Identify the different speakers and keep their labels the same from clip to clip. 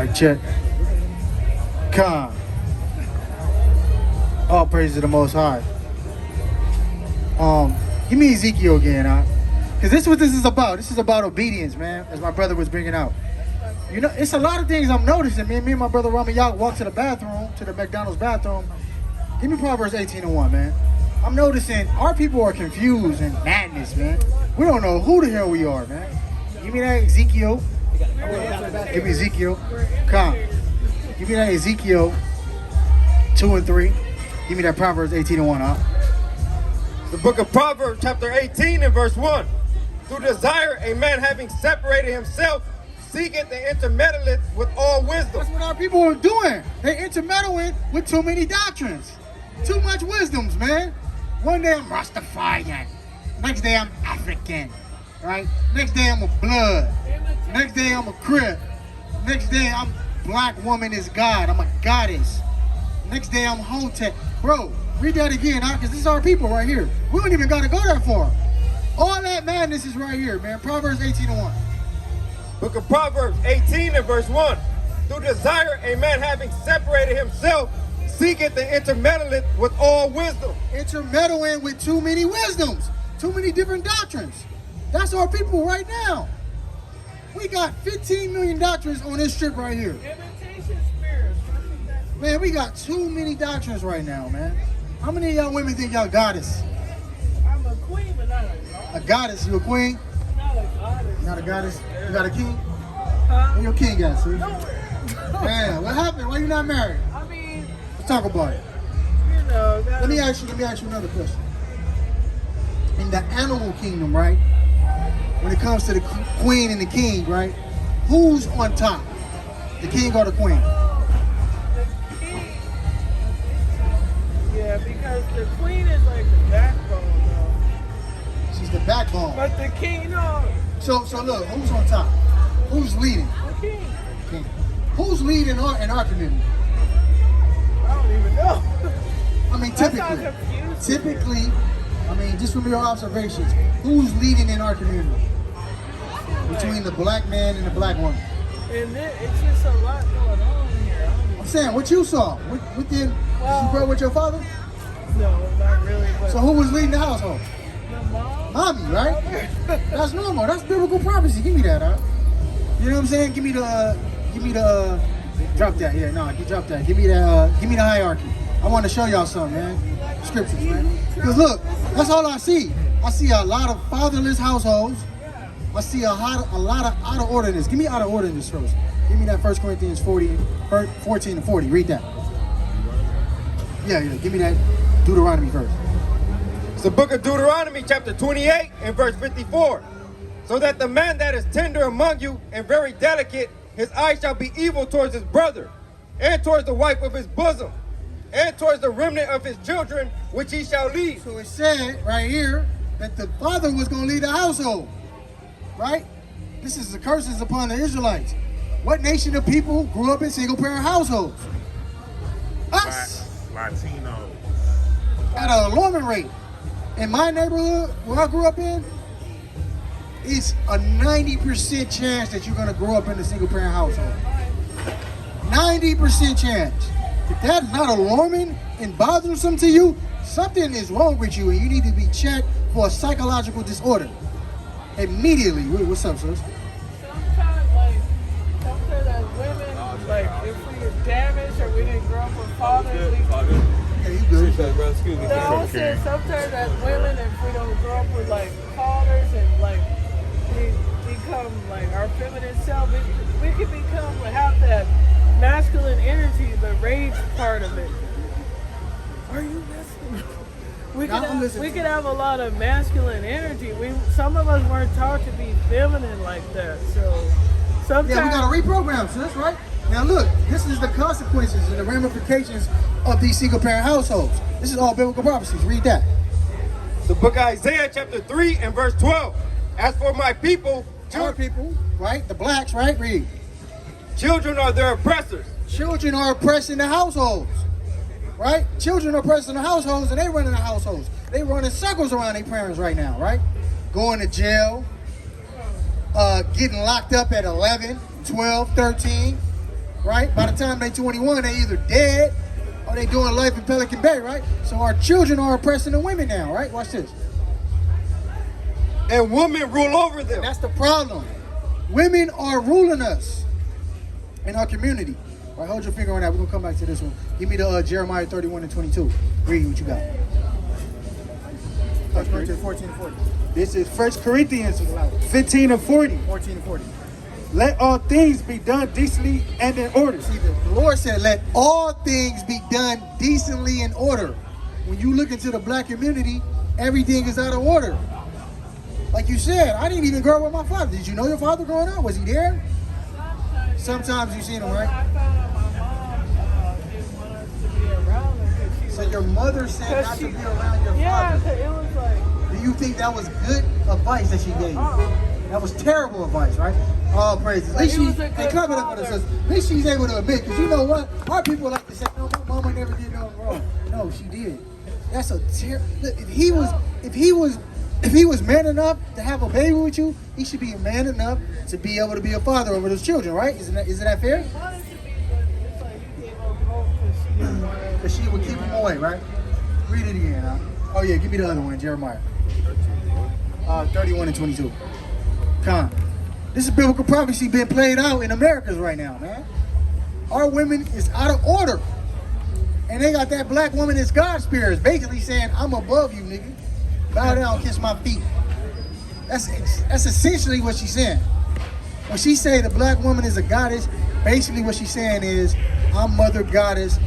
Speaker 1: Mic check. Come. All praise to the Most High. Give me Ezekiel again, huh? Because this is what this is about. This is about obedience, man, as my brother was bringing out. You know, it's a lot of things I'm noticing. Me and my brother Ramayak walked to the bathroom, to the McDonald's bathroom. Give me Proverbs 18:1, man. I'm noticing our people are confused and madness, man. We don't know who the hell we are, man. Give me that Ezekiel. Give me Ezekiel. Come. Give me that Ezekiel 2 and 3. Give me that Proverbs 18:1, huh?
Speaker 2: The book of Proverbs, chapter 18 and verse 1. Through desire, a man having separated himself, seeketh and intermeddleth with all wisdom.
Speaker 1: That's what our people are doing. They intermeddling with too many doctrines. Too much wisdoms, man. One day I'm Rastafarian. Next day I'm African. Right? Next day I'm a blood. Next day I'm a Crip. Next day I'm black woman is God. I'm a goddess. Next day I'm Hotep. Bro, read that again, huh? Because this is our people right here. We don't even got to go that far. All that madness is right here, man. Proverbs 18:1.
Speaker 2: Book of Proverbs 18 and verse 1. Through desire, a man having separated himself, seeketh and intermeddleth with all wisdom.
Speaker 1: Intermeddling with too many wisdoms. Too many different doctrines. That's our people right now. We got 15 million doctrines on this strip right here.
Speaker 3: Imitation spirits.
Speaker 1: Man, we got too many doctrines right now, man. How many of y'all women think y'all goddess?
Speaker 3: I'm a queen, but not a goddess.
Speaker 1: A goddess? You a queen?
Speaker 3: Not a goddess.
Speaker 1: Not a goddess? You got a king?
Speaker 3: Huh?
Speaker 1: Where your king at, see?
Speaker 3: Nowhere.
Speaker 1: Man, what happened? Why you not married?
Speaker 3: I mean,
Speaker 1: Let's talk about it.
Speaker 3: you know.
Speaker 1: Let me ask you another question. In the animal kingdom, right? When it comes to the queen and the king, right? Who's on top? The king or the queen?
Speaker 3: The king. Yeah, because the queen is like the backbone, though.
Speaker 1: She's the backbone.
Speaker 3: But the king, no.
Speaker 1: So look, who's on top? Who's leading?
Speaker 3: The king.
Speaker 1: King. Who's leading in our community?
Speaker 3: I don't even know.
Speaker 1: I mean,
Speaker 3: That's how confused.
Speaker 1: typically, I mean, just from your observations, who's leading in our community? Between the black man and the black woman.
Speaker 3: And it's just a lot going on here.
Speaker 1: I'm saying, what you saw? What did you grow with your father?
Speaker 3: No, not really. But
Speaker 1: So who was leading the household?
Speaker 3: the mom.
Speaker 1: Mommy, right? That's normal. That's biblical prophecy. Give me that, huh? You know what I'm saying? Give me the, drop that. Yeah, no, you drop that. Give me the hierarchy. I want to show y'all something, man. Scriptures, man. Because look, that's all I see. I see a lot of fatherless households. I see a lot of out of orderness. Give me out of orderness first. Give me that 1 Corinthians 14 and 40. Read that. Yeah. Give me that Deuteronomy first.
Speaker 2: It's the book of Deuteronomy, chapter 28 and verse 54. So that the man that is tender among you and very delicate, his eye shall be evil towards his brother, and towards the wife of his bosom, and towards the remnant of his children, which he shall lead.
Speaker 1: So it said right here that the father was going to lead the household. Right? This is the curses upon the Israelites. What nation of people grew up in single-parent households? Us.
Speaker 4: Latino.
Speaker 1: At an alarming rate. In my neighborhood, where I grew up in, it's a 90% chance that you're going to grow up in a single-parent household. 90% chance. If that's not alarming and bothersome to you, something is wrong with you and you need to be checked for a psychological disorder. Immediately. What's up, sis?
Speaker 3: Sometimes as women, like if we get damaged or we didn't grow up with fathers, we
Speaker 1: Yeah, you good.
Speaker 2: Excuse me.
Speaker 3: no, I'm saying sometimes as women, if we don't grow up with like fathers and like we become like our feminine self, we can have that masculine energy, the rage part of it. Are you listening? We could have a lot of masculine energy. Some of us weren't taught to be feminine like that. So sometimes
Speaker 1: Yeah, we got to reprogram, sis, right? Now look, this is the consequences and the ramifications of these single-parent households. This is all biblical prophecies. Read that.
Speaker 2: The book of Isaiah, chapter 3 and verse 12. As for my people,
Speaker 1: Our people, right? The blacks, right? Read.
Speaker 2: children are their oppressors.
Speaker 1: Children are oppressing the households, right? Children are oppressing the households and they running the households. They running circles around their parents right now, right? Going to jail, getting locked up at 11, 12, 13, right? By the time they 21, they either dead or they doing life in Pelican Bay, right? So our children are oppressing the women now, right? Watch this.
Speaker 2: And women rule over them.
Speaker 1: That's the problem. Women are ruling us in our community. All right, hold your finger on that. We're going to come back to this one. Give me the Jeremiah 31 and 22. Read what you got. 14 and 40.
Speaker 4: This is 1 Corinthians 15 and 40.
Speaker 1: 14 and 40.
Speaker 4: Let all things be done decently and in order.
Speaker 1: See, the Lord said, let all things be done decently in order. When you look into the black community, everything is out of order. Like you said, I didn't even grow up with my father. Did you know your father growing up? Was he there? Sometimes you seen him, right?
Speaker 3: I found out my mom didn't want us to be around her because she
Speaker 1: So
Speaker 3: was,
Speaker 1: your mother said not to be around your
Speaker 3: yeah,
Speaker 1: father.
Speaker 3: 'cause it was like,
Speaker 1: Do you think that was good advice that she gave you? That was terrible advice, right? All praises. At least
Speaker 3: he was a good
Speaker 1: clap it up for the
Speaker 3: father.
Speaker 1: sister. At least she's able to admit, because you know what? Our people like to say, no, my mama never did nothing wrong. No, she did. That's a terrible. If he was man enough to have a baby with you, he should be man enough to be able to be a father over those children, right? Isn't that fair?
Speaker 3: she wanted to be, but it's like you gave up hope because she didn't want to.
Speaker 1: Because she would keep him away, right? Read it again, huh? Oh yeah, give me the other one, Jeremiah. 31 and 22. Come. This is biblical prophecy being played out in Americas right now, man. Our women is out of order. And they got that black woman as God spirits, basically saying, I'm above you, nigga. Bow down, kiss my feet. That's essentially what she's saying. When she say the black woman is a goddess, basically what she's saying is, I'm mother goddess,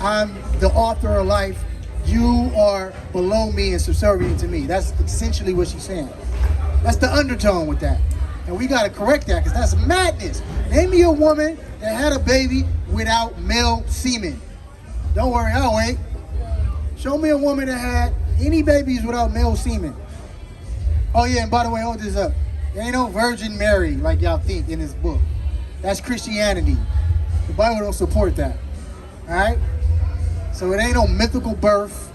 Speaker 1: I'm the author of life, you are below me and subservient to me. That's essentially what she's saying. That's the undertone with that. And we gotta correct that, because that's madness. Name me a woman that had a baby without male semen. Don't worry, I'll wait. Show me a woman that had any babies without male semen. Oh yeah, and by the way, hold this up. There ain't no Virgin Mary like y'all think in this book. That's Christianity. The Bible don't support that. Alright? So it ain't no mythical birth.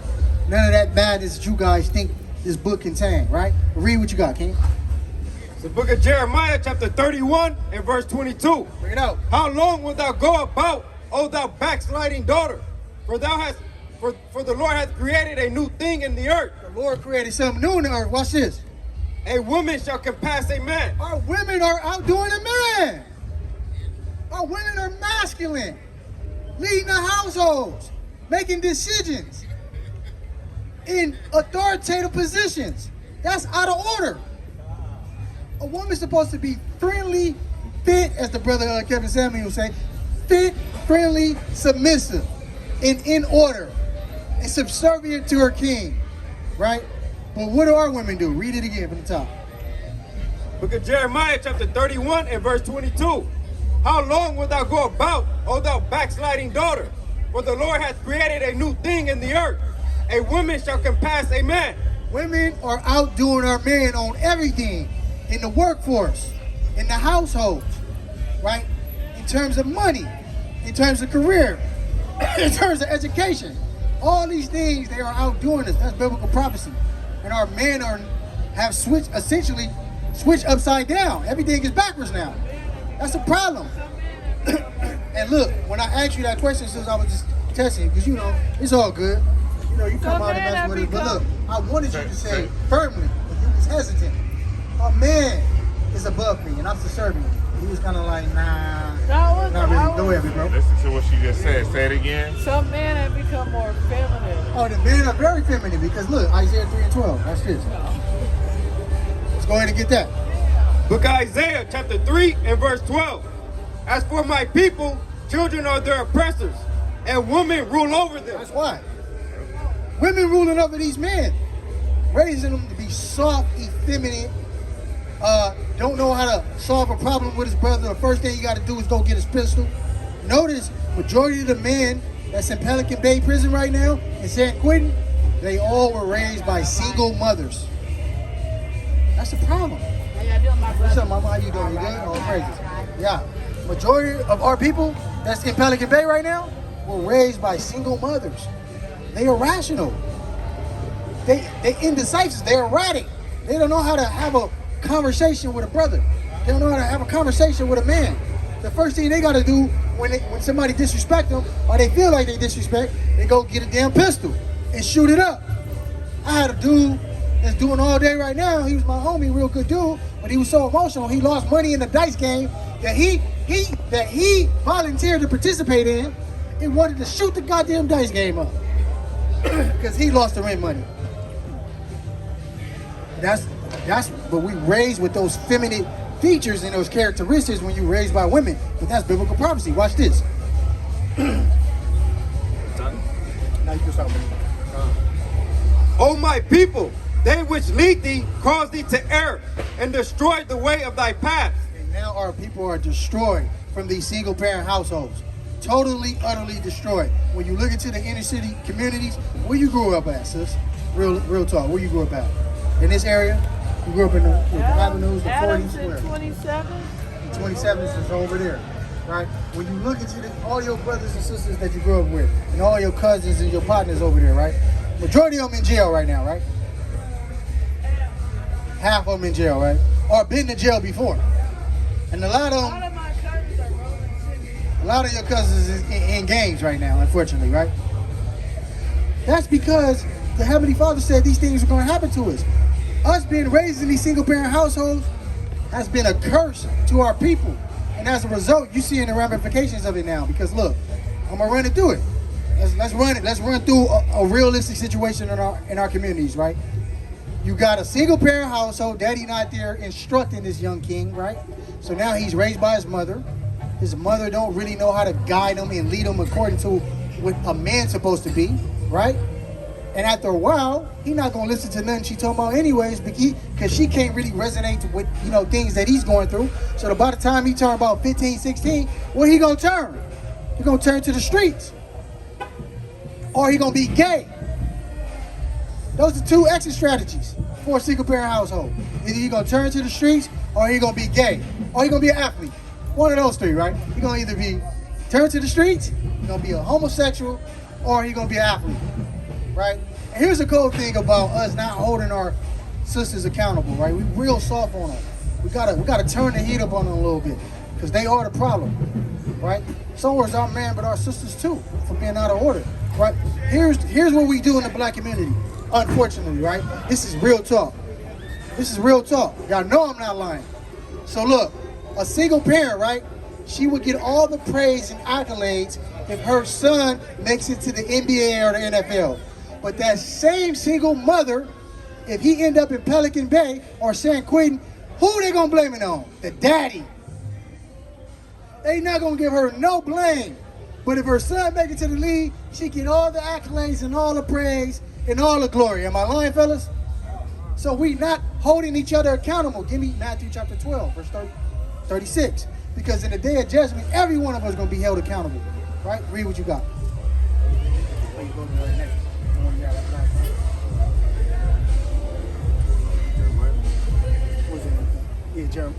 Speaker 1: None of that madness that you guys think this book contains, right? Read what you got, King.
Speaker 2: It's the book of Jeremiah, chapter 31 and verse 22.
Speaker 1: Bring it out.
Speaker 2: How long wilt thou go about, O thou backsliding daughter? For the Lord hath created a new thing in the earth.
Speaker 1: The Lord created something new in the earth. Watch this.
Speaker 2: A woman shall compass a man.
Speaker 1: Our women are outdoing a man. Our women are masculine, leading the households, making decisions in authoritative positions. That's out of order. A woman's supposed to be friendly, fit, as the brother Kevin Samuel would say, fit, friendly, submissive, and in order, and subservient to her king, right? But what do our women do? Read it again from the top.
Speaker 2: Book of Jeremiah, chapter 31 and verse 22. How long wilt thou go about, O thou backsliding daughter? For the Lord hath created a new thing in the earth. A woman shall compass a man.
Speaker 1: Women are outdoing our men on everything, in the workforce, in the households, right? In terms of money, in terms of career, in terms of education. All these things, they are outdoing us. That's biblical prophecy. And our men have essentially switched upside down. Everything is backwards now. That's a problem. And look, when I asked you that question, since I was just testing, because you know, it's all good. You know, you come out and mess with it. But look, I wanted you to say firmly, but you was hesitant. A man is above me, and I'm subservient. He was kind of like, nah, not really. Go ahead, bro.
Speaker 5: Listen to what she just said. Say it again.
Speaker 3: Some men have become more feminine.
Speaker 1: Oh, the men are very feminine, because look, Isaiah 3 and 12. That's this. Let's go ahead and get that.
Speaker 2: Book of Isaiah, chapter 3 and verse 12. As for my people, children are their oppressors, and women rule over them.
Speaker 1: That's why. Women ruling over these men, raising them to be soft, effeminate, don't know how to solve a problem with his brother. The first thing you got to do is go get his pistol. Notice, majority of the men that's in Pelican Bay prison right now in San Quentin, they all were raised by single mothers. That's the problem.
Speaker 6: How y'all doing, my
Speaker 1: What's
Speaker 6: brother?
Speaker 1: up, mama? How you doing? You good? Oh, praises. Yeah. Majority of our people that's in Pelican Bay right now were raised by single mothers. They are rational. They indecisive. They're erratic. They don't know how to have a conversation with a brother. They don't know how to have a conversation with a man. The first thing they got to do when somebody disrespect them or they feel like they disrespect, they go get a damn pistol and shoot it up. I had a dude that's doing all day right now. He was my homie, real good dude, but he was so emotional. He lost money in the dice game that he volunteered to participate in and wanted to shoot the goddamn dice game up because he lost the rent money. That's but we raised with those feminine features and those characteristics when you raised by women. But that's biblical prophecy. Watch this. Now you can start.
Speaker 2: O my people, they which lead thee cause thee to err and destroy the way of thy paths.
Speaker 1: And now our people are destroyed from these single parent households. Totally, utterly destroyed. When you look into the inner city communities, where you grew up at, sis? Real talk. Where you grew up at? In this area? You grew up in the avenues, the 40s, where?
Speaker 3: 27.
Speaker 1: The 27s is over there, right? When you look into all your brothers and sisters that you grew up with, and all your cousins and your partners over there, right? Majority of them in jail right now, right? Half of them in jail, right? Or been to jail before. And a lot of them,
Speaker 3: All of my cousins are rolling cities.
Speaker 1: a lot of your cousins is in gangs right now, unfortunately, right? That's because the Heavenly Father said these things are going to happen to us. Us being raised in these single-parent households has been a curse to our people. And as a result, you're seeing the ramifications of it now. Because look, I'm going to run it through it. Let's run it. Let's run through a realistic situation in our communities, right? You got a single-parent household, daddy not there instructing this young king, right? So now he's raised by his mother. His mother don't really know how to guide him and lead him according to what a man's supposed to be, right? And after a while, he's not gonna listen to nothing she talking about anyways, because she can't really resonate with, things that he's going through. So by the time he turn about 15, 16, where he gonna turn? He gonna turn to the streets. Or he gonna be gay. Those are two exit strategies for a single parent household. Either he gonna turn to the streets, or he gonna be gay, or he gonna be an athlete. One of those three, right? He gonna either be turn to the streets, he gonna be a homosexual, or he gonna be an athlete, right? And here's the cool thing about us not holding our sisters accountable, right? We real soft on them. We gotta turn the heat up on them a little bit, because they are the problem, right? So is our man, but our sisters too, for being out of order, right? Here's what we do in the black community. Unfortunately, right? This is real talk. This is real talk. Y'all know I'm not lying. So look, a single parent, right? She would get all the praise and accolades if her son makes it to the NBA or the NFL. But that same single mother, if he end up in Pelican Bay or San Quentin, who they gonna blame it on? The daddy. They not gonna give her no blame. But if her son make it to the league, she get all the accolades and all the praise and all the glory. Am I lying, fellas? So we not holding each other accountable. Give me Matthew chapter 12, verse 36. Because in the day of judgment, every one of us is going to be held accountable. Right? Read what you got. Yeah, Jeremy.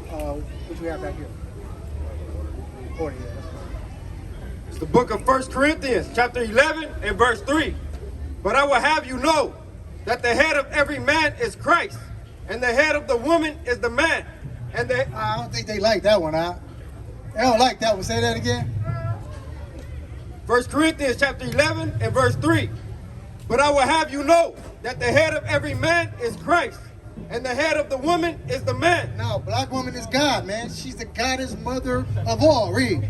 Speaker 1: What you have back here? 40, yeah.
Speaker 2: It's the book of 1 Corinthians, chapter 11 and verse 3. But I will have you know that the head of every man is Christ, and the head of the woman is the man. And
Speaker 1: I don't think they like that one, huh? They don't like that one. Say that again.
Speaker 2: 1 Corinthians chapter 11 and verse 3. But I will have you know that the head of every man is Christ, and the head of the woman is the man.
Speaker 1: No, black woman is God, man. She's the goddess mother of all. Read.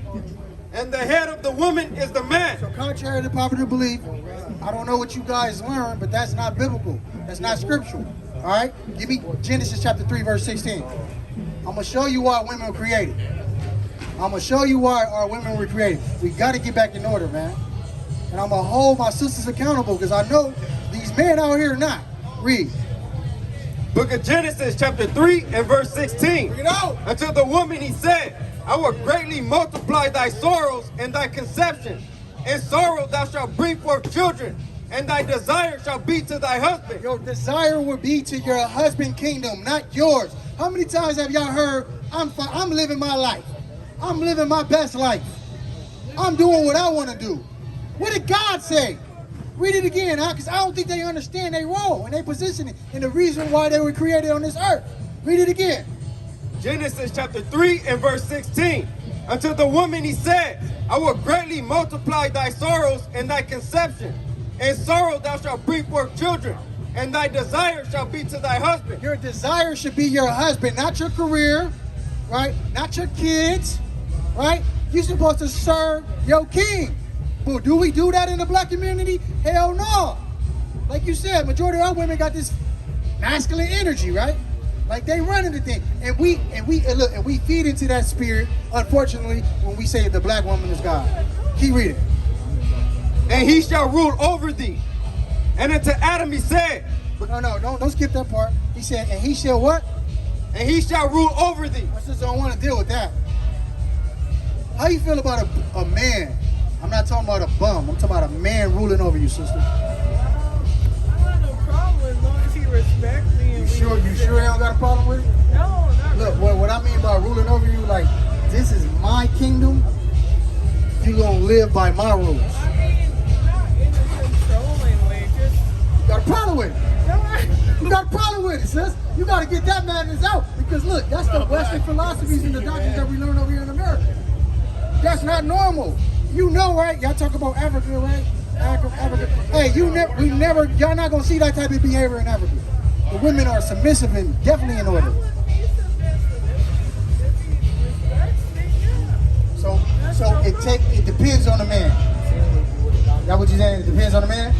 Speaker 2: And the head of the woman is the man.
Speaker 1: So contrary to popular belief, I don't know what you guys learned, but that's not biblical. That's not scriptural. All right? Give me Genesis chapter 3, verse 16. I'm going to show you why women were created. I'm going to show you why our women were created. We got to get back in order, man. And I'm going to hold my sisters accountable because I know these men out here are not. Read.
Speaker 2: Book of Genesis chapter 3 and verse 16.
Speaker 1: Bring it out.
Speaker 2: Unto the woman he said, I will greatly multiply thy sorrows and thy conception. In sorrow thou shalt bring forth children, and thy desire shall be to thy husband.
Speaker 1: Your desire will be to your husband's kingdom, not yours. How many times have y'all heard, I'm living my life. I'm living my best life. I'm doing what I want to do. What did God say? Read it again, because I don't think they understand their role and their position and the reason why they were created on this earth. Read it again.
Speaker 2: Genesis chapter 3 and verse 16. Unto the woman he said, I will greatly multiply thy sorrows and thy conception. In sorrow thou shalt bring forth children, and thy desire shall be to thy husband.
Speaker 1: Your desire should be your husband, not your career, right? Not your kids, right? You're supposed to serve your king. But do we do that in the black community? Hell no. Like you said, majority of our women got this masculine energy, right? Like they running the thing, and we feed into that spirit. Unfortunately, when we say the black woman is God, keep reading.
Speaker 2: And he shall rule over thee. And unto Adam he said,
Speaker 1: But no, don't skip that part. He said, and he shall what?
Speaker 2: and he shall rule over thee.
Speaker 1: My sister don't want to deal with that. How you feel about a man? I'm not talking about a bum. I'm talking about a man ruling over you, sister.
Speaker 3: I have no problem as long as he respects me. And
Speaker 1: You sure you don't got a problem with it?
Speaker 3: No, not
Speaker 1: Look, what I mean by ruling over you, like, this is my kingdom. You gonna live by my rules.
Speaker 3: I mean, not in a controlling way. Just
Speaker 1: You got a problem with it.
Speaker 3: no,
Speaker 1: You got a problem with it, sis. You got to get that madness out. Because look, that's the Western philosophies and the doctrines that we learn over here in America. That's not normal. You know, right? Y'all talk about Africa, right? Africa. Hey, y'all not gonna see that type of behavior in Africa. The women are submissive and definitely in order.
Speaker 3: I wouldn't be submissive if he respects me. Yeah.
Speaker 1: So it depends on the man. That what you saying? It depends on the man.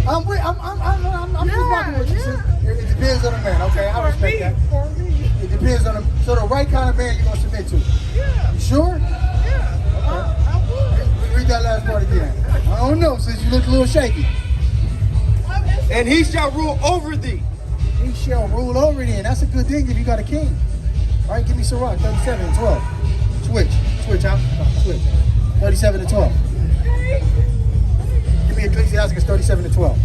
Speaker 1: I'm just rocking with you, sis. It depends on the man. Okay, I respect that.
Speaker 3: For me.
Speaker 1: It depends on the. So the right kind of man you're gonna submit to.
Speaker 3: Yeah.
Speaker 1: You sure?
Speaker 3: Yeah. I would.
Speaker 1: Read that last part again. I don't know, since you look a little shaky.
Speaker 2: And he shall rule over thee.
Speaker 1: He shall rule over thee, and that's a good thing if you got a king. All right, give me Sirach 37 and 12. Switch out. Switch. 37 and 12. Give me Ecclesiastes 37 and 12.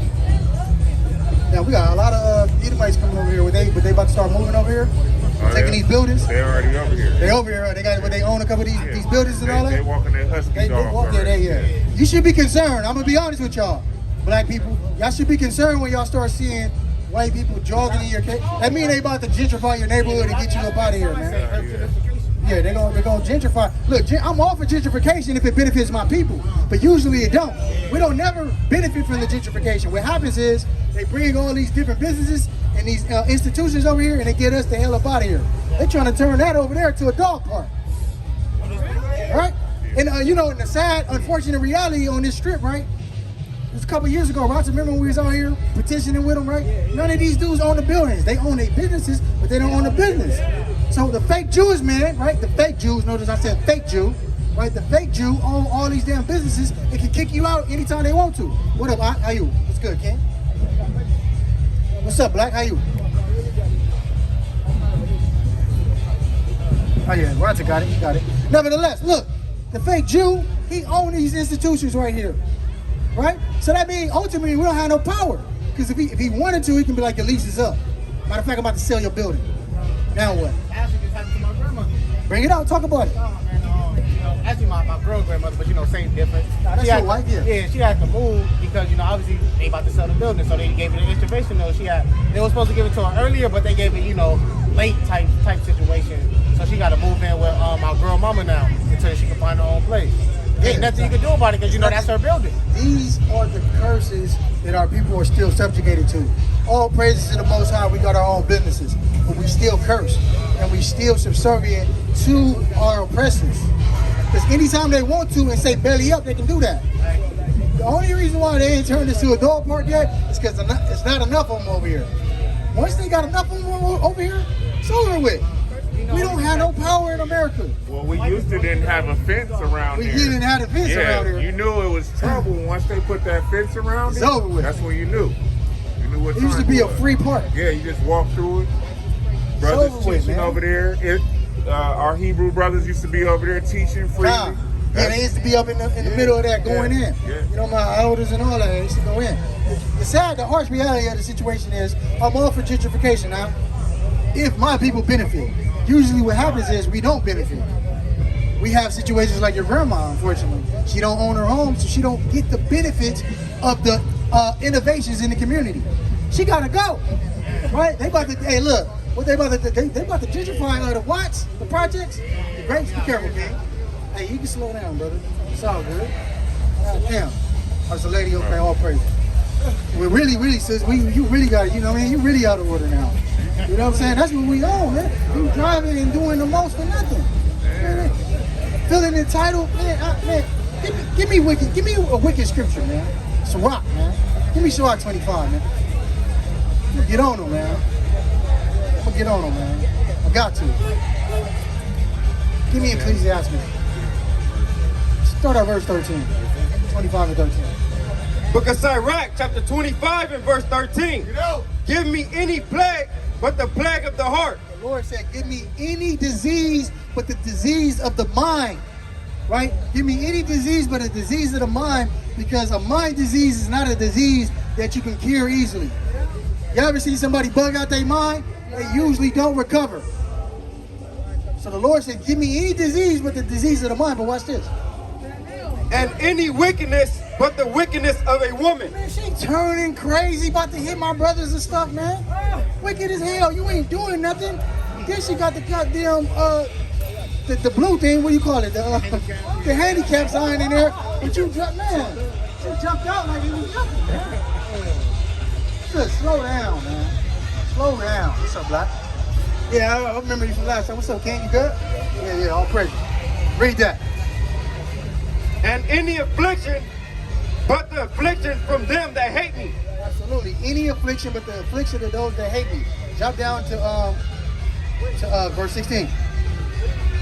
Speaker 1: Now we got a lot of Edomites coming over here. But they about to start moving over here, taking these buildings.
Speaker 5: They already over here.
Speaker 1: They over here. They own a couple of these buildings and all that.
Speaker 5: They walking their husky
Speaker 1: They
Speaker 5: dogs
Speaker 1: walk,
Speaker 5: already.
Speaker 1: yeah. You should be concerned. I'm gonna be honest with y'all, black people. Y'all should be concerned when y'all start seeing white people jogging in your case. That means they about to gentrify your neighborhood and get you up out of here, man. Yeah, they're gonna gentrify. Look, I'm all for gentrification if it benefits my people, but usually it don't. We don't never benefit from the gentrification. What happens is they bring all these different businesses and these institutions over here, and they get us the hell up out of here. They're trying to turn that over there to a dog park. Right? And in the sad, unfortunate reality on this strip, right? It was a couple years ago, right? Remember when we was out here petitioning with them, right? None of these dudes own the buildings. They own their businesses, but they don't own the business. So the fake Jewish man, right? The fake Jews, notice I said fake Jew, right? The fake Jew own all these damn businesses. They can kick you out anytime they want to. What up, how you? What's good, Ken? What's up, Black? How you? Oh yeah, Roger got it. He got it. Nevertheless, look, the fake Jew, he owns these institutions right here, right? So that means ultimately we don't have no power, because if he wanted to, he can be like, the lease is up. Matter of fact, I'm about to sell your building. Now what?
Speaker 6: Actually, just happened to my grandmother.
Speaker 1: Bring it out. Talk about it.
Speaker 6: Actually, my girl grandmother, but same difference.
Speaker 1: That's
Speaker 6: She
Speaker 1: your
Speaker 6: had-
Speaker 1: wife, yeah.
Speaker 6: Yeah, she had to move because obviously they about to sell the building, so they gave it an intervention. Though they were supposed to give it to her earlier, but they gave it late type situation. So she got to move in with my girl mama now until she can find her own place. Ain't nothing you can do about it because that's her building.
Speaker 1: These are the curses that our people are still subjugated to. All praises to the Most High, we got our own businesses, but we still curse, and we still subservient to our oppressors. Because anytime they want to and say belly up, they can do that. The only reason why they ain't turned this to a dog park yet is because it's not enough of them over here. Once they got enough of them over here, it's over with. We don't have no power in America.
Speaker 5: Well, we used to didn't have a fence around
Speaker 1: We
Speaker 5: here.
Speaker 1: didn't have a fence around here.
Speaker 5: You knew it was trouble once they put that fence around
Speaker 1: It's
Speaker 5: it.
Speaker 1: over with.
Speaker 5: That's when you knew. You knew what
Speaker 1: It used to
Speaker 5: time
Speaker 1: be
Speaker 5: it
Speaker 1: a
Speaker 5: was.
Speaker 1: free park.
Speaker 5: Yeah, you just walk through it. Brothers
Speaker 1: over with,
Speaker 5: teaching
Speaker 1: man.
Speaker 5: over there. Our Hebrew brothers used to be over there teaching freely.
Speaker 1: Nah. Yeah, they used to be up in the middle of that going in.
Speaker 5: Yeah.
Speaker 1: You know, my elders and all that, they used to go in. The harsh reality of the situation is, I'm all for gentrification now, if my people benefit. Usually what happens is we don't benefit. We have situations like your grandma, unfortunately. She don't own her home, so she don't get the benefits of the innovations in the community. She gotta go, right? They about to, hey look, what they about to do, they about to gentrify the Watts, the projects. The grapes, be careful, man. Hey, you can slow down, brother. It's all good. God damn. That's a lady, okay, all praise. We really, sis, you really got it, you know what I mean? You really out of order now. You know what I'm saying? That's what we on, man. You driving and doing the most for nothing. Man, feeling entitled, man, give me a wicked scripture, man. Sirach, man. Give me Sirach 25, man. I'm gonna get on them, man. I'm gonna get on them, man. I got to. Give me Ecclesiastes. Start at verse 13. 25 and 13.
Speaker 2: Book of Sirach, chapter 25 and verse 13. Give me any plague but the plague of the heart.
Speaker 1: The Lord said, give me any disease but the disease of the mind. Right? Give me any disease but a disease of the mind, because a mind disease is not a disease that you can cure easily. You ever see somebody bug out their mind? They usually don't recover. So the Lord said, give me any disease but the disease of the mind. But watch this.
Speaker 2: And any wickedness but the wickedness of a woman.
Speaker 1: Man, she turning crazy, about to hit my brothers and stuff, man. Wicked as hell. You ain't doing nothing. Then she got the goddamn, the blue thing, what do you call it? The handicap sign in there. But you jumped, man. She jumped out like it was nothing, man. Just slow down, man. Slow down. What's up, Black? Yeah, I remember you from last time. What's up, King? You good? Yeah, all praise. Read that.
Speaker 2: And any affliction but the affliction from them that hate me.
Speaker 1: Absolutely. Any affliction but the affliction of those that hate me. Jump down to verse 16.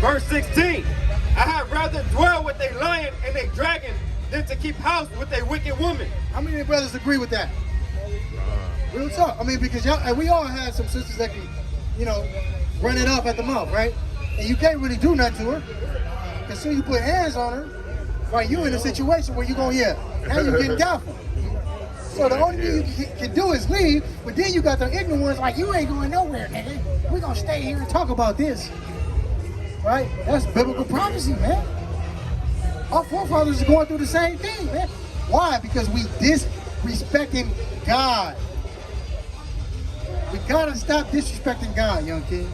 Speaker 2: Verse 16. I had rather dwell with a lion and a dragon than to keep house with a wicked woman.
Speaker 1: How many of the brothers agree with that? Real talk. I mean, because we all have some sisters that can, run it off at the mouth, right? And you can't really do nothing to her. Because soon you put hands on her, right, you in a situation where you're going, now you're getting doubtful. So the only thing you can do is leave, but then you got the ignorant ones like, you ain't going nowhere, nigga. We're going to stay here and talk about this. Right? That's biblical prophecy, man. Our forefathers are going through the same thing, man. Why? Because we disrespecting God. We got to stop disrespecting God, young king.